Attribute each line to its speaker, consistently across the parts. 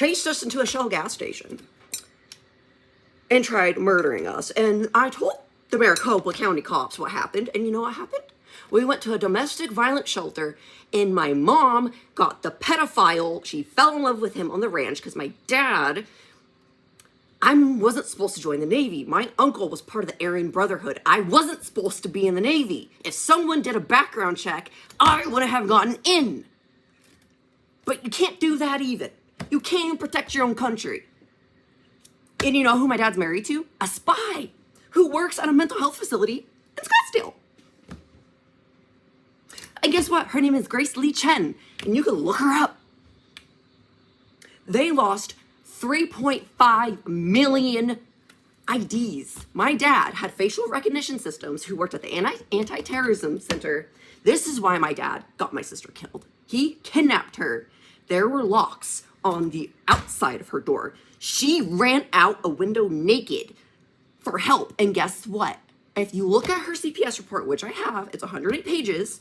Speaker 1: chased us into a Shell gas station and tried murdering us. And I told the Maricopa County cops what happened, and you know what happened? We went to a domestic violence shelter, and my mom got the pedophile. She fell in love with him on the ranch because my dad, I wasn't supposed to join the Navy. My uncle was part of the Aryan Brotherhood. I wasn't supposed to be in the Navy. If someone did a background check, I would have gotten in. But you can't do that even. You can't even protect your own country. And you know who my dad's married to? A spy who works at a mental health facility in Scottsdale. And guess what? Her name is Grace Lee Chen, and you can look her up. They lost 3.5 million IDs. My dad had facial recognition systems who worked at the anti-terrorism center. This is why my dad got my sister killed. He kidnapped her. There were locks on the outside of her door. She ran out a window naked for help. And guess what? If you look at her CPS report, which I have, it's 108 pages.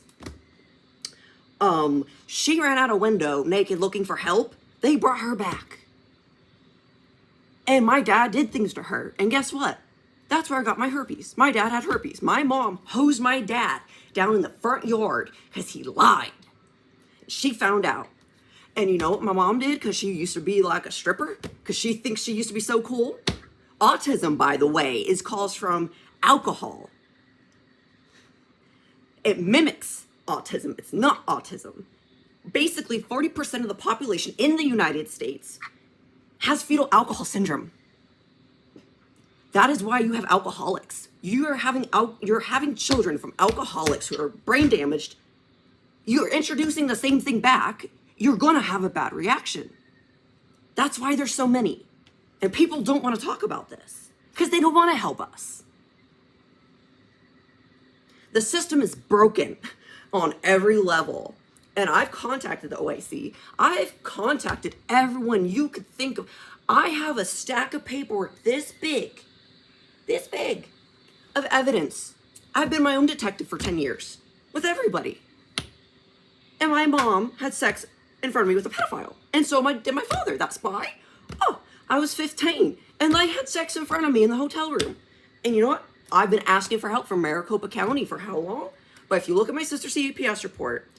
Speaker 1: She ran out a window naked looking for help. They brought her back. And my dad did things to her. And guess what? That's where I got my herpes. My dad had herpes. My mom hosed my dad down in the front yard because he lied. She found out. And you know what my mom did? Because she used to be like a stripper. Because she thinks she used to be so cool. Autism, by the way, is caused from alcohol. It mimics autism. It's not autism. Basically, 40% of the population in the United States has fetal alcohol syndrome. That is why you have alcoholics. You're having children from alcoholics who are brain damaged. You're introducing the same thing back. You're gonna have a bad reaction. That's why there's so many. And people don't want to talk about this because they don't want to help us. The system is broken on every level. And I've contacted the OIC. I've contacted everyone you could think of. I have a stack of paperwork this big of evidence. I've been my own detective for 10 years with everybody. And my mom had sex in front of me with a pedophile. And so did my father, that spy. Oh, I was 15 and they had sex in front of me in the hotel room. And you know what? I've been asking for help from Maricopa County for how long? But if you look at my sister's CPS report,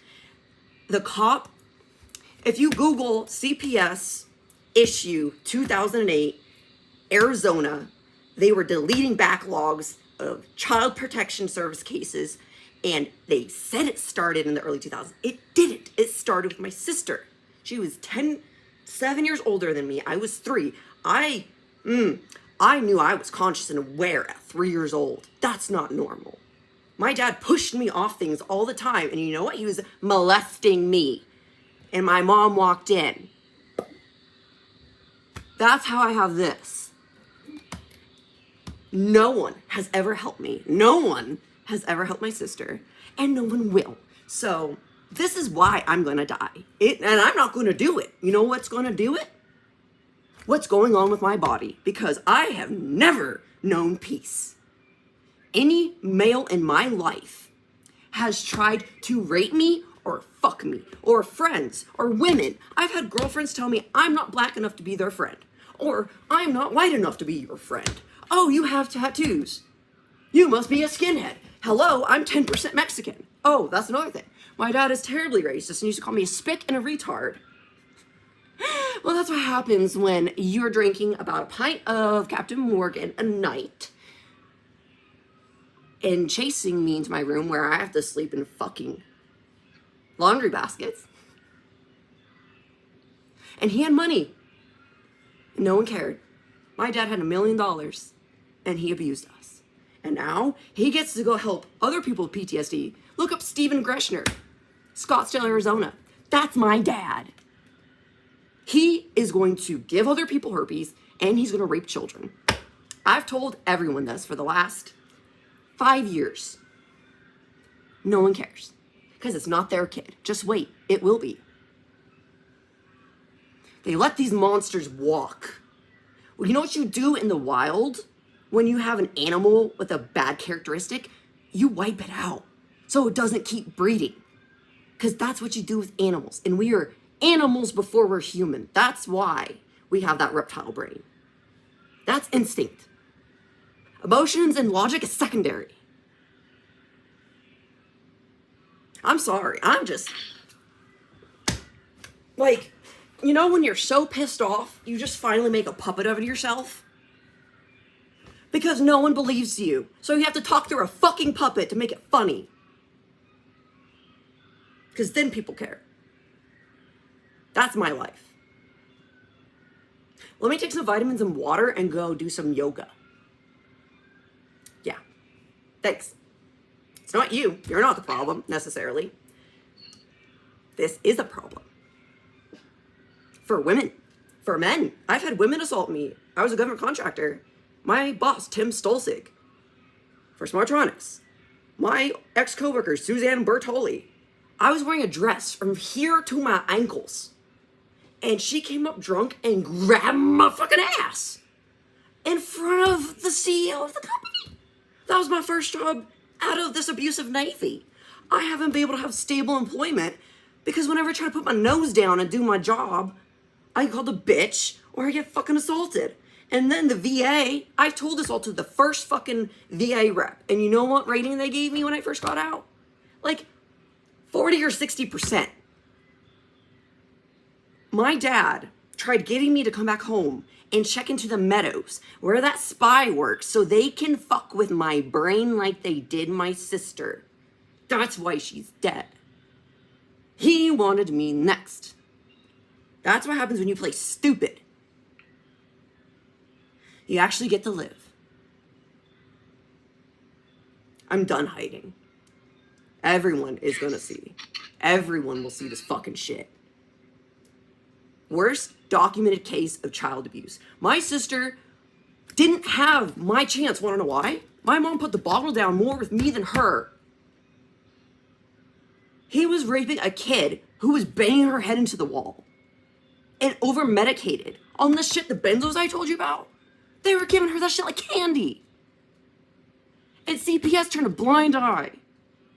Speaker 1: the cop, if you Google CPS issue 2008, Arizona, they were deleting backlogs of child protection service cases, and they said it started in the early 2000s. It didn't. It started with my sister. She was 7 years older than me. I was 3. I knew I was conscious and aware at 3 years old. That's not normal. My dad pushed me off things all the time. And you know what? He was molesting me. And my mom walked in. That's how I have this. No one has ever helped me. No one has ever helped my sister. And no one will. So this is why I'm going to die. And I'm not going to do it. You know what's going to do it? What's going on with my body? Because I have never known peace. Any male in my life has tried to rape me or fuck me or friends or women. I've had girlfriends tell me I'm not black enough to be their friend, or I'm not white enough to be your friend. Oh, you have tattoos. You must be a skinhead. Hello, I'm 10% Mexican. Oh, that's another thing. My dad is terribly racist and used to call me a spick and a retard. Well, that's what happens when you're drinking about a pint of Captain Morgan a night and chasing me into my room where I have to sleep in fucking laundry baskets. And he had money. No one cared. My dad had $1 million and he abused us. And now he gets to go help other people with PTSD. Look up Stephen Greshner, Scottsdale, Arizona. That's my dad. He is going to give other people herpes and he's going to rape children. I've told everyone this for the last 5 years. No one cares because it's not their kid. Just wait. It will be. They let these monsters walk. Well, you know what you do in the wild when you have an animal with a bad characteristic? You wipe it out so it doesn't keep breeding, because that's what you do with animals. And we are animals before we're human. That's why we have that reptile brain. That's instinct. Emotions and logic is secondary. I'm sorry. I'm just like, you know, when you're so pissed off, you just finally make a puppet of yourself? Because no one believes you. So you have to talk through a fucking puppet to make it funny. Because then people care. That's my life. Let me take some vitamins and water and go do some yoga. Yeah. Thanks. It's not you. You're not the problem, necessarily. This is a problem. For women. For men. I've had women assault me. I was a government contractor. My boss, Tim Stolzig, for Smartronics. My ex-coworker, Suzanne Bertoli. I was wearing a dress from here to my ankles. And she came up drunk and grabbed my fucking ass in front of the CEO of the company. That was my first job out of this abusive Navy. I haven't been able to have stable employment because whenever I try to put my nose down and do my job, I get called a bitch or I get fucking assaulted. And then the VA, I told this all to the first fucking VA rep. And you know what rating they gave me when I first got out? Like 40 or 60%. My dad tried getting me to come back home and check into the Meadows where that spy works so they can fuck with my brain like they did my sister. That's why she's dead. He wanted me next. That's what happens when you play stupid. You actually get to live. I'm done hiding. Everyone is gonna see. Everyone will see this fucking shit. Worst documented case of child abuse. My sister didn't have my chance. Want to know why? My mom put the bottle down more with me than her. He was raping a kid who was banging her head into the wall and over-medicated on the shit, the benzos I told you about. They were giving her that shit like candy. And CPS turned a blind eye.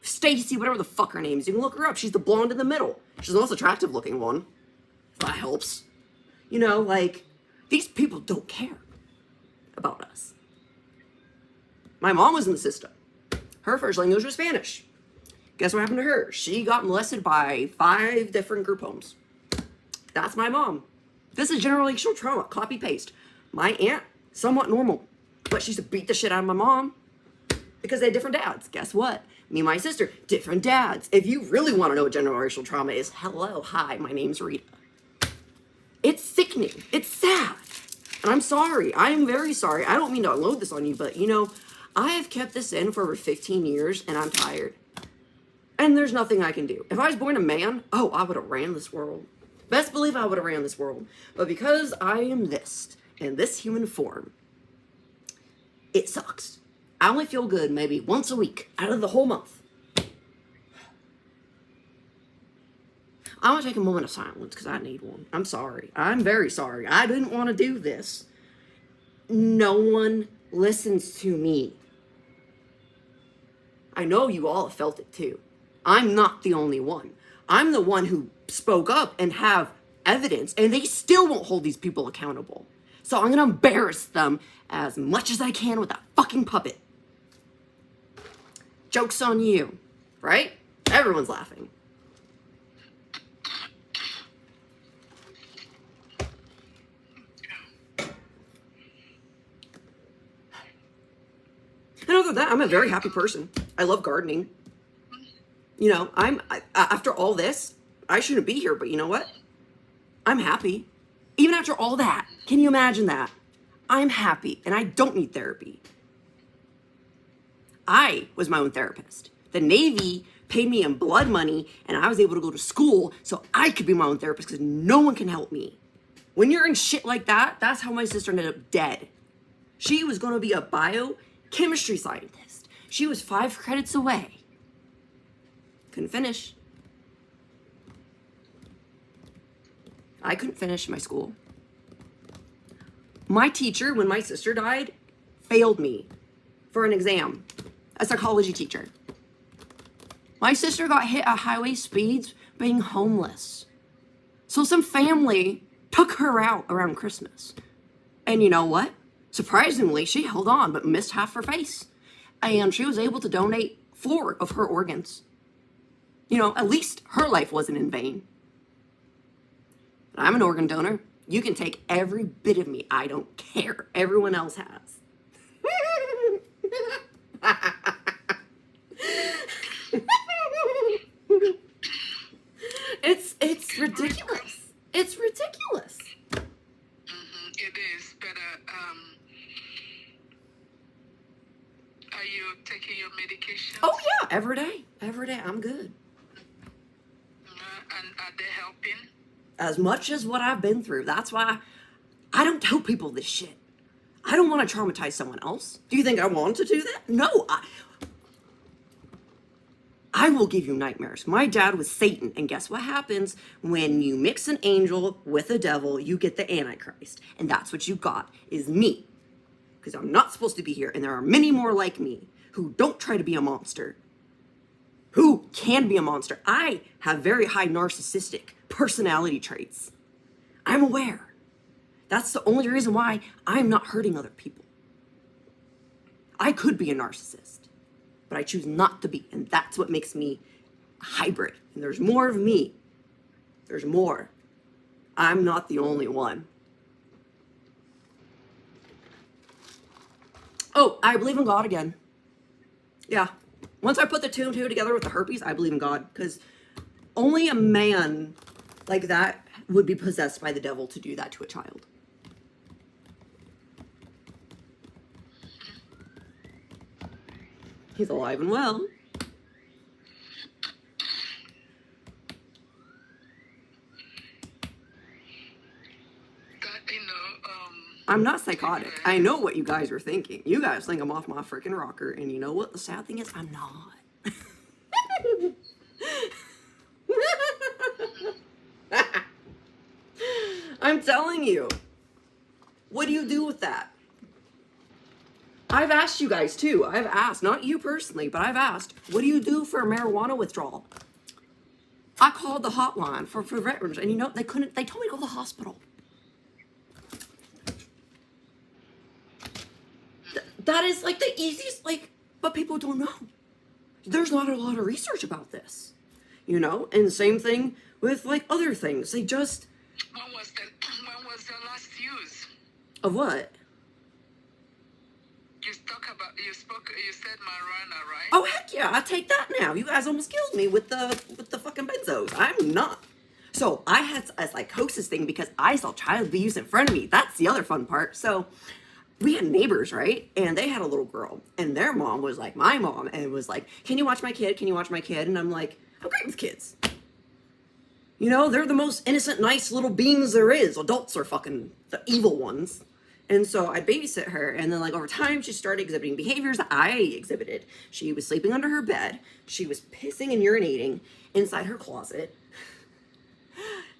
Speaker 1: Stacy, whatever the fuck her name is. You can look her up. She's the blonde in the middle. She's the most attractive looking one. That helps. You know, like, these people don't care about us. My mom was in the system. Her first language was Spanish. Guess what happened to her? She got molested by 5 different group homes. That's my mom. This is generational trauma. Copy paste. My aunt, somewhat normal. But she used to beat the shit out of my mom because they had different dads. Guess what? Me and my sister, different dads. If you really want to know what generational trauma is, hello, hi, my name's Rita. It's sickening. It's sad. And I'm sorry. I am very sorry. I don't mean to unload this on you, but you know, I have kept this in for over 15 years and I'm tired. And there's nothing I can do. If I was born a man, oh, I would have ran this world. Best believe I would have ran this world. But because I am this, in this human form, it sucks. I only feel good maybe once a week out of the whole month. I want to take a moment of silence because I need one. I'm sorry. I'm very sorry. I didn't want to do this. No one listens to me. I know you all have felt it too. I'm not the only one. I'm the one who spoke up and have evidence, and they still won't hold these people accountable. So I'm going to embarrass them as much as I can with that fucking puppet. Joke's on you, right? Everyone's laughing. And other than that, I'm a very happy person. I love gardening. You know, after all this, I shouldn't be here, but you know what? I'm happy. Even after all that, can you imagine that? I'm happy and I don't need therapy. I was my own therapist. The Navy paid me in blood money and I was able to go to school so I could be my own therapist because no one can help me. When you're in shit like that, that's how my sister ended up dead. She was going to be a biochemistry scientist. She was 5 credits away. Couldn't finish. I couldn't finish my school. My teacher, when my sister died, failed me for an exam. A psychology teacher. My sister got hit at highway speeds being homeless. So some family took her out around Christmas. And you know what? Surprisingly, she held on but missed half her face. And she was able to donate 4 of her organs. You know, at least her life wasn't in vain. But I'm an organ donor. You can take every bit of me. I don't care. Everyone else has. It's ridiculous. It's ridiculous.
Speaker 2: It is, but are you taking your medication?
Speaker 1: Oh yeah, every day. Every day. I'm good.
Speaker 2: And are they helping?
Speaker 1: As much as what I've been through. That's why I don't tell people this shit. I don't want to traumatize someone else. Do you think I want to do that? No. I will give you nightmares. My dad was Satan, and guess what happens when you mix an angel with a devil? You get the Antichrist, and that's what you got, is me. Because I'm not supposed to be here, and there are many more like me who don't try to be a monster, who can be a monster. I have very high narcissistic personality traits. I'm aware. That's the only reason why I'm not hurting other people. I could be a narcissist, but I choose not to be, and that's what makes me a hybrid. And there's more of me. There's more. I'm not the only one. Oh, I believe in God again. Yeah. Once I put the 2 and 2 together with the herpes, I believe in God, because only a man like that would be possessed by the devil to do that to a child. He's alive and well. I'm not psychotic. I know what you guys are thinking. You guys think I'm off my freaking rocker, and you know what? The sad thing is, I'm not. I'm telling you. What do you do with that? I've asked you guys too. I've asked, not you personally, but I've asked, what do you do for marijuana withdrawal? I called the hotline for veterans, and you know, they told me to go to the hospital. That is like the easiest, but people don't know. There's not a lot of research about this, you know? And the same thing with other things. They just...
Speaker 2: When was the last use?
Speaker 1: Of what?
Speaker 2: You said marijuana, right?
Speaker 1: Oh, heck yeah, I take that now. You guys almost killed me with the fucking benzos. I'm not. So I had a psychosis thing because I saw child abuse in front of me. That's the other fun part. So we had neighbors, right? And they had a little girl, and their mom was like my mom, and was like, can you watch my kid? Can you watch my kid? And I'm like, I'm great with kids. You know, they're the most innocent, nice little beings there is. Adults are fucking the evil ones. And so I'd babysit her, and then over time, she started exhibiting behaviors that I exhibited. She was sleeping under her bed. She was pissing and urinating inside her closet.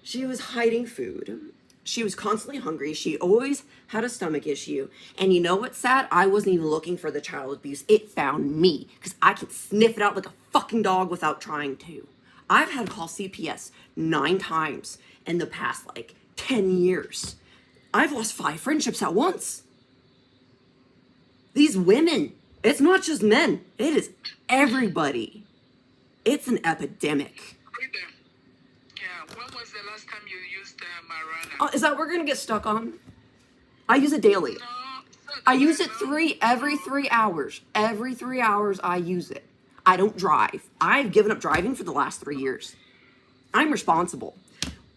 Speaker 1: She was hiding food. She was constantly hungry. She always had a stomach issue. And you know what's sad? I wasn't even looking for the child abuse. It found me, because I could sniff it out like a fucking dog without trying to. I've had to call CPS 9 times in the past 10 years. I've lost 5 friendships at once. These women, it's not just men, it is everybody. It's an epidemic.
Speaker 2: Yeah, when was the last time you used marijuana?
Speaker 1: Is that what we're gonna get stuck on? I use it daily.
Speaker 2: No,
Speaker 1: I use it every 3 hours. Every 3 hours I use it. I don't drive. I've given up driving for the last 3 years. I'm responsible.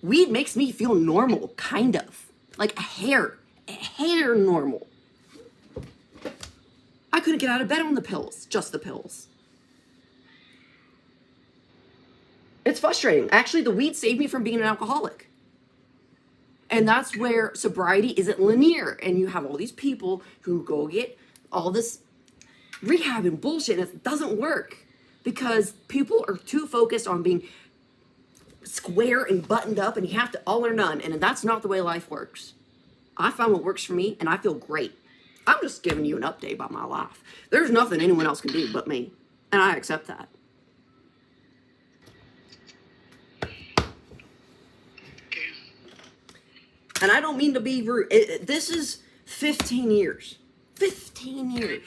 Speaker 1: Weed makes me feel normal, kind of. Like a hair normal. I couldn't get out of bed on the pills, just the pills. It's frustrating. Actually, the weed saved me from being an alcoholic. And that's where sobriety isn't linear. And you have all these people who go get all this rehab and bullshit, and it doesn't work because people are too focused on being square and buttoned up, and you have to all or none, and that's not the way life works. I found what works for me, and I feel great. I'm just giving you an update about my life. There's nothing anyone else can do but me, and I accept that.
Speaker 2: Okay.
Speaker 1: And I don't mean to be rude. This is 15 years. 15 years.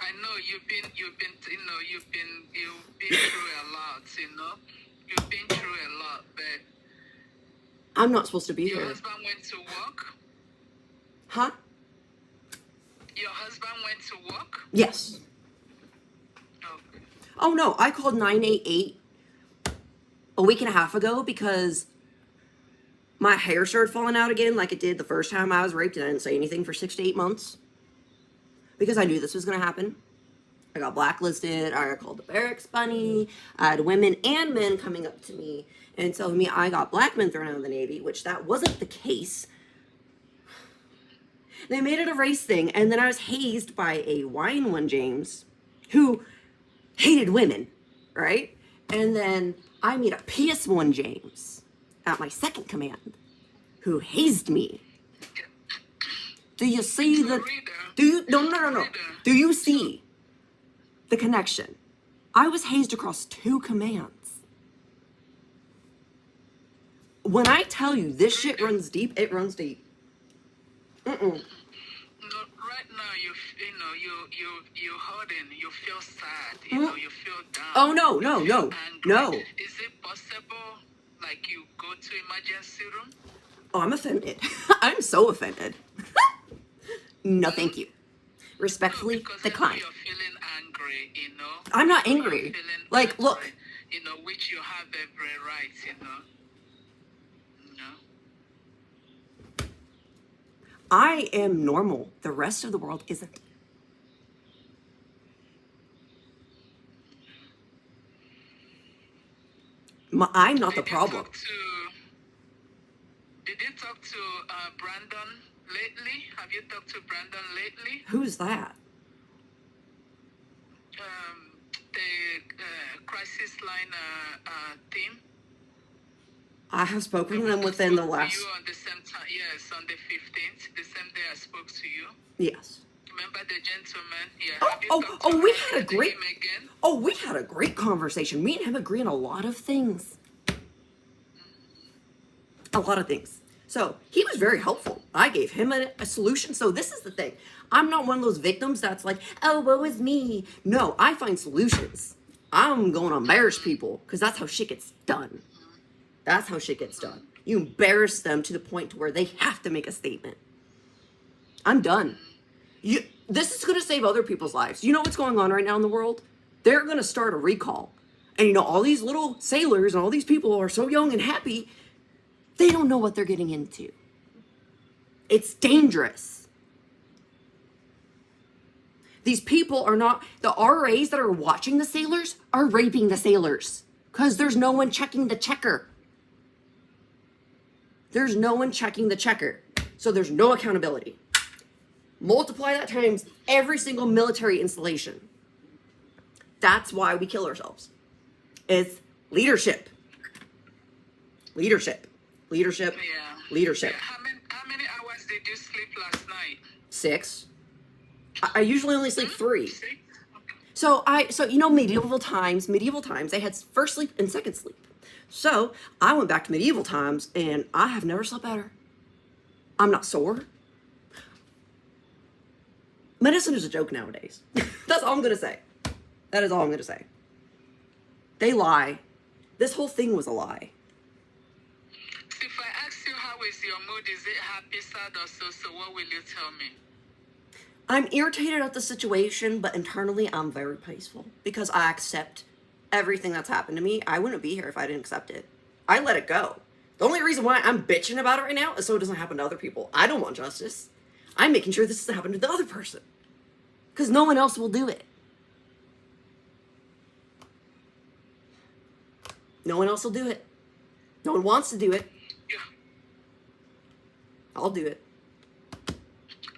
Speaker 2: I know. You've been through a lot. You've been through a lot, but
Speaker 1: I'm not supposed to be
Speaker 2: your
Speaker 1: here.
Speaker 2: husband went to work.
Speaker 1: Huh?
Speaker 2: Your husband went to work.
Speaker 1: Yes.
Speaker 2: Okay.
Speaker 1: Oh no, I called 988 a week and a half ago because my hair started falling out again like it did the first time I was raped, and I didn't say anything for 6 to 8 months because I knew this was going to happen. I got blacklisted. I got called the barracks bunny. I had women and men coming up to me and telling me I got black men thrown out of the Navy, which that wasn't the case. They made it a race thing, and then I was hazed by a wine one James who hated women, right? And then I meet a PS1 James at my second command who hazed me. Do you see the... No. Do you see the connection? I was hazed across 2 commands. When I tell you this shit runs deep, it runs deep.
Speaker 2: No, right now you're hurting. You feel sad. You feel down.
Speaker 1: Oh no.
Speaker 2: Is it possible, like, you go to emergency room?
Speaker 1: Oh, I'm offended. I'm so offended. No, thank you. Respectfully
Speaker 2: Because
Speaker 1: decline.
Speaker 2: you're feeling angry.
Speaker 1: I'm not
Speaker 2: You're
Speaker 1: angry.
Speaker 2: feeling
Speaker 1: Like,
Speaker 2: angry,
Speaker 1: look.
Speaker 2: Which you have every right.
Speaker 1: I am normal. The rest of the world isn't. I'm not the problem.
Speaker 2: Did you talk to Brandon lately? Have you talked to Brandon lately?
Speaker 1: Who's that?
Speaker 2: The crisis line team.
Speaker 1: I have spoken to them within the last...
Speaker 2: You on the same time, yes, on the 15th, the same day I spoke to you.
Speaker 1: Yes.
Speaker 2: Remember the gentleman? Yeah.
Speaker 1: We had a great... Oh, we had a great conversation. Me and him agree on a lot of things. A lot of things. So, he was very helpful. I gave him a solution. So, this is the thing. I'm not one of those victims that's like, oh, woe is me. No, I find solutions. I'm going to embarrass people because that's how shit gets done. That's how shit gets done. You embarrass them to the point to where they have to make a statement. I'm done. This is going to save other people's lives. You know what's going on right now in the world? They're going to start a recall. And all these little sailors and all these people are so young and happy, they don't know what they're getting into. It's dangerous. These people are not... The RAs that are watching the sailors are raping the sailors because there's no one checking the checker. There's no one checking the checker. So there's no accountability. Multiply that times every single military installation. That's why we kill ourselves. It's leadership. Leadership. Leadership.
Speaker 2: Yeah.
Speaker 1: Leadership.
Speaker 2: Yeah. How many hours did you sleep last night?
Speaker 1: 6. I usually only sleep 3.
Speaker 2: 6? Okay.
Speaker 1: So medieval times, they had first sleep and second sleep. So I went back to medieval times and I have never slept better. I'm not sore. Medicine is a joke nowadays. That's all I'm going to say. That is all I'm going to say. They lie. This whole thing was a lie.
Speaker 2: So if I ask you how is your mood, is it happy, sad, or so, what will you tell me?
Speaker 1: I'm irritated at the situation, but internally I'm very peaceful because I accept everything that's happened to me. I wouldn't be here if I didn't accept it. I let it go. The only reason why I'm bitching about it right now is so it doesn't happen to other people. I don't want justice. I'm making sure this doesn't happen to the other person because no one else will do it. No one else will do it. No one wants to do it.
Speaker 2: Yeah.
Speaker 1: I'll do it.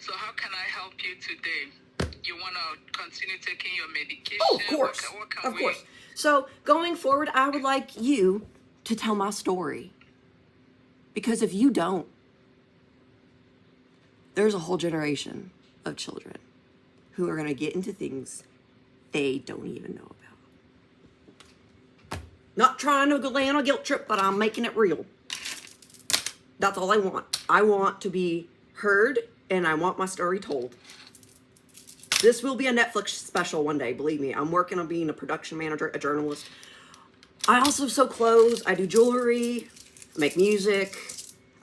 Speaker 2: So how can I help you today? You want to continue taking your medication?
Speaker 1: Oh, of course. Of course. So going forward, I would like you to tell my story. Because if you don't, there's a whole generation of children who are going to get into things they don't even know about. Not trying to land on a guilt trip, but I'm making it real. That's all I want. I want to be heard, and I want my story told. This will be a Netflix special one day, believe me. I'm working on being a production manager, a journalist. I also sew clothes, I do jewelry, I make music,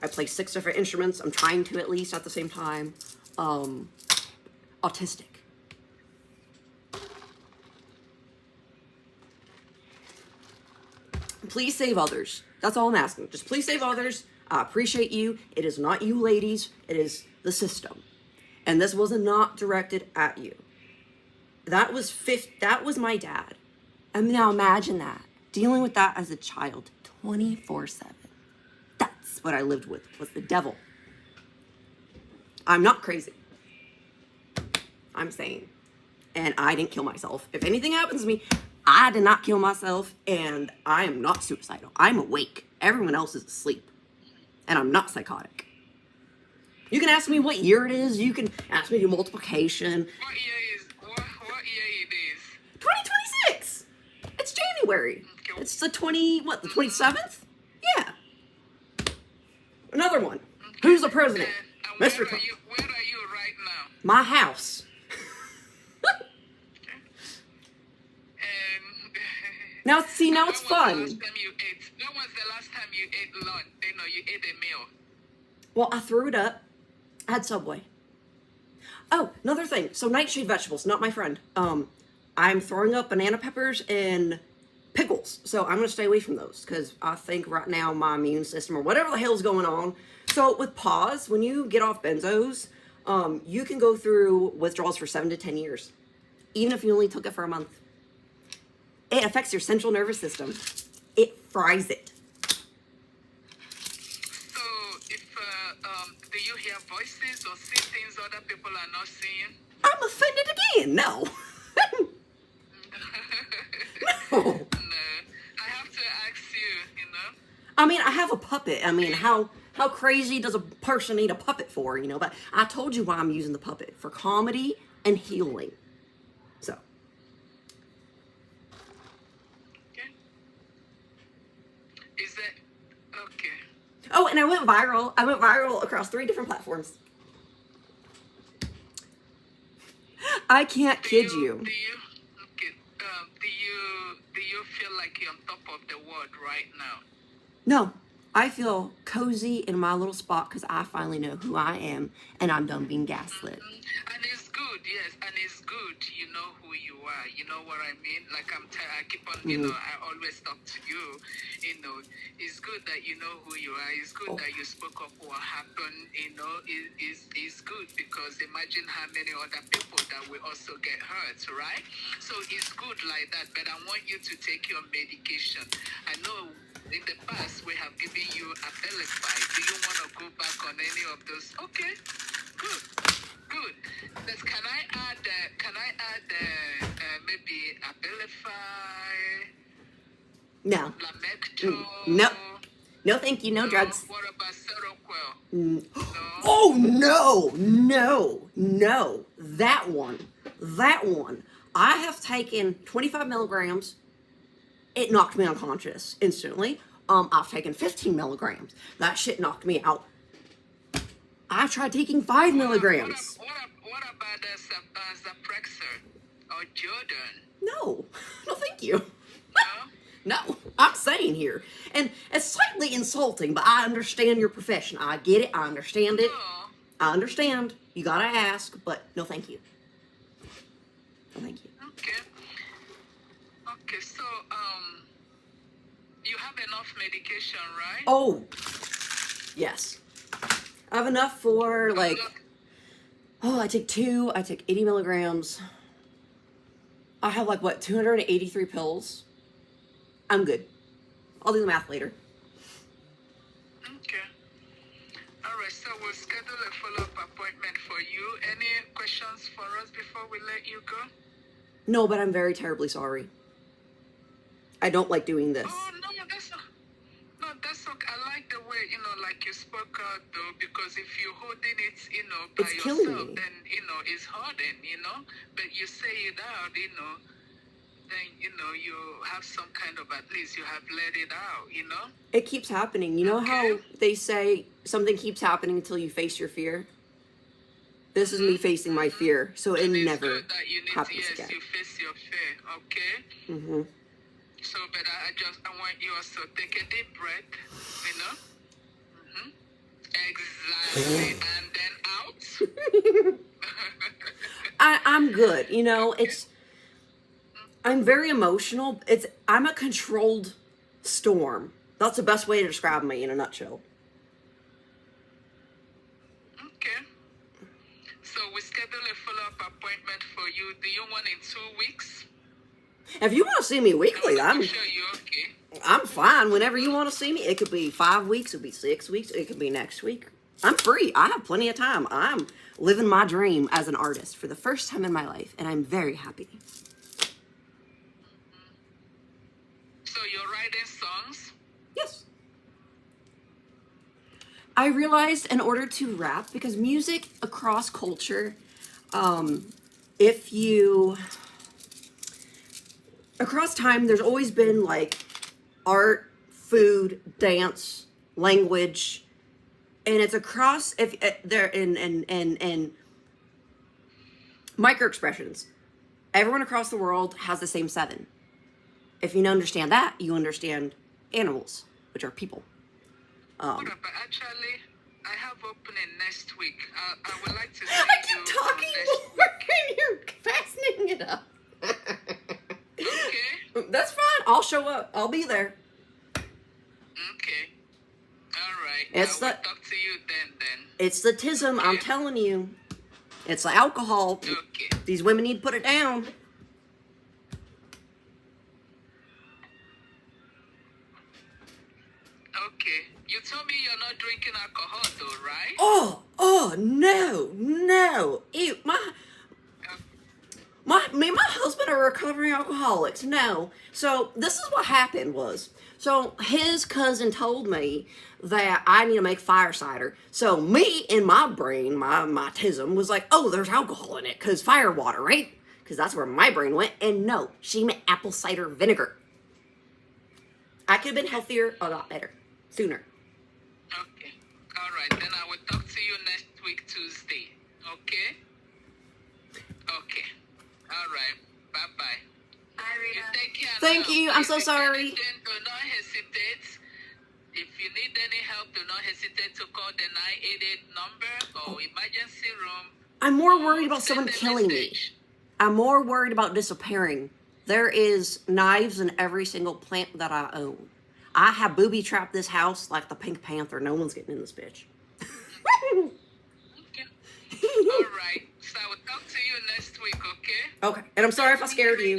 Speaker 1: I play 6 different instruments. I'm trying to, at least, at the same time. Autistic. Please save others. That's all I'm asking. Just please save others. I appreciate you. It is not you ladies. It is the system. And this was not directed at you. That was my dad. I mean, now imagine that. Dealing with that as a child 24/7. That's what I lived with, was the devil. I'm not crazy. I'm sane. And I didn't kill myself. If anything happens to me, I did not kill myself, and I am not suicidal. I'm awake. Everyone else is asleep. And I'm not psychotic. You can ask me what year it is. You can ask me to do multiplication.
Speaker 2: What year it is?
Speaker 1: 2026. It's January.
Speaker 2: Okay.
Speaker 1: It's the 27th? Yeah. Another one. Who's the president?
Speaker 2: And
Speaker 1: Mr.
Speaker 2: where
Speaker 1: Trump.
Speaker 2: are you right now?
Speaker 1: My house. Now, see, now it's fun.
Speaker 2: When was the last time you ate lunch? You ate a meal.
Speaker 1: Well, I threw it up. I had Subway. Oh, another thing. So nightshade vegetables, not my friend. I'm throwing up banana peppers and pickles. So I'm going to stay away from those because I think right now my immune system or whatever the hell's going on. So with pause, when you get off benzos, you can go through withdrawals for 7 to 10 years, even if you only took it for a month. It affects your central nervous system. It fries it.
Speaker 2: So, do you hear voices or see things other people are not seeing?
Speaker 1: I'm offended again. No. No.
Speaker 2: No. I have to ask you,
Speaker 1: I mean, I have a puppet. I mean, how crazy does a person need a puppet for, But I told you why I'm using the puppet. For comedy and healing. So.
Speaker 2: Okay. Is that okay?
Speaker 1: Oh, and I went viral. I went viral across 3 different platforms. I can't kid you.
Speaker 2: Do you feel like you're on top of the world right now?
Speaker 1: No, I feel cozy in my little spot because I finally know who I am and I'm done being gaslit.
Speaker 2: And it's good, yes, and it's good. You know who you are. You know what I mean? Like I keep on, I always talk to you. It's good that you know who you are. It's good that you spoke up what happened. It's good because imagine how many other people that will also get hurt, right? So it's good like that. But I want you to take your medication. I know in the past we have given you Abilify. Do you want to go back on any of those? Okay, good. Can I add maybe Abilify?
Speaker 1: No.
Speaker 2: Lamictal?
Speaker 1: No, thank you. No drugs.
Speaker 2: What about Seroquel?
Speaker 1: No.
Speaker 2: No?
Speaker 1: Oh, no. That one. I have taken 25 milligrams. It knocked me unconscious instantly. I've taken 15 milligrams. That shit knocked me out. I tried taking 5 milligrams.
Speaker 2: What about Zaprexer or Jordan?
Speaker 1: No, thank you.
Speaker 2: No?
Speaker 1: No, I'm saying here. And it's slightly insulting, but I understand your profession. I get it. I understand it.
Speaker 2: No.
Speaker 1: I understand. You gotta ask, but no thank you. No thank you.
Speaker 2: Okay, so, you have enough medication, right?
Speaker 1: Oh, yes. I have enough for, I take 2. I take 80 milligrams. I have, 283 pills. I'm good. I'll do the math later.
Speaker 2: Okay. All right, so we'll schedule a follow-up appointment for you. Any questions for us before we let you go?
Speaker 1: No, but I'm very terribly sorry. I don't like doing this.
Speaker 2: Oh, no, that's okay. I like the way, you spoke out, though, because if you're holding it, by
Speaker 1: It's killing
Speaker 2: yourself,
Speaker 1: me.
Speaker 2: then, it's hurting, But you say it out, then you have some kind of, at least you have let it out.
Speaker 1: It keeps happening. You know how
Speaker 2: Okay.
Speaker 1: they say something keeps happening until you face your fear? This is me facing my fear, so it
Speaker 2: And it's
Speaker 1: never
Speaker 2: good that you need to,
Speaker 1: happens
Speaker 2: yes,
Speaker 1: again.
Speaker 2: you face your fear, okay?
Speaker 1: Hmm.
Speaker 2: So, but I want you also take a deep breath, Exactly. And then out.
Speaker 1: I'm good. I'm very emotional. I'm a controlled storm. That's the best way to describe me in a nutshell.
Speaker 2: Okay. So we schedule a follow-up appointment for you. Do you want in 2 weeks?
Speaker 1: If you want to see me weekly,
Speaker 2: I'm sure you're okay.
Speaker 1: I'm fine. Whenever you want to see me, it could be 5 weeks, it could be 6 weeks, it could be next week. I'm free. I have plenty of time. I'm living my dream as an artist for the first time in my life, and I'm very happy.
Speaker 2: So you're writing songs?
Speaker 1: Yes. I realized in order to rap, because music across culture, if you across time, there's always been like art, food, dance, language, and it's across if there in micro expressions. Everyone across the world has the same 7. If you understand that, you understand animals, which are people.
Speaker 2: But actually, I have opening next week. I would like to see
Speaker 1: I
Speaker 2: you
Speaker 1: keep talking
Speaker 2: next
Speaker 1: more and you're fastening it up.
Speaker 2: Okay.
Speaker 1: That's fine. I'll show up. I'll be there.
Speaker 2: Okay. All right.
Speaker 1: It's
Speaker 2: I will
Speaker 1: the-
Speaker 2: talk to you then.
Speaker 1: It's the tism, I'm telling you. It's the alcohol.
Speaker 2: Okay.
Speaker 1: These women need to put it down.
Speaker 2: Okay. You told me you're not drinking alcohol though, right?
Speaker 1: Oh, no. Ew, me and my husband are recovering alcoholics. No. So this is what happened was, so his cousin told me that I need to make fire cider. So me in my brain, my tism was like, oh, there's alcohol in it because fire water, right? Because that's where my brain went. And no, she meant apple cider vinegar. I could have been healthier, a lot better, sooner.
Speaker 2: Okay. All right. Then I will talk to you next week, Tuesday. Okay? Okay. All right. Bye-bye. You take care
Speaker 1: Thank
Speaker 2: now.
Speaker 1: you. I'm so
Speaker 2: If
Speaker 1: sorry.
Speaker 2: anything, do not hesitate. If you need any help, do not hesitate to call the 988 number or emergency room.
Speaker 1: I'm more worried about
Speaker 2: Send
Speaker 1: someone
Speaker 2: a
Speaker 1: killing me.
Speaker 2: message.
Speaker 1: I'm more worried about disappearing. There is knives in every single plant that I own. I have booby trapped this house like the Pink Panther. No one's getting in this bitch.
Speaker 2: Okay. All right. So I will talk to you next week, okay?
Speaker 1: Okay, and I'm sorry if I scared you.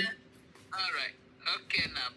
Speaker 2: All right. Okay, now.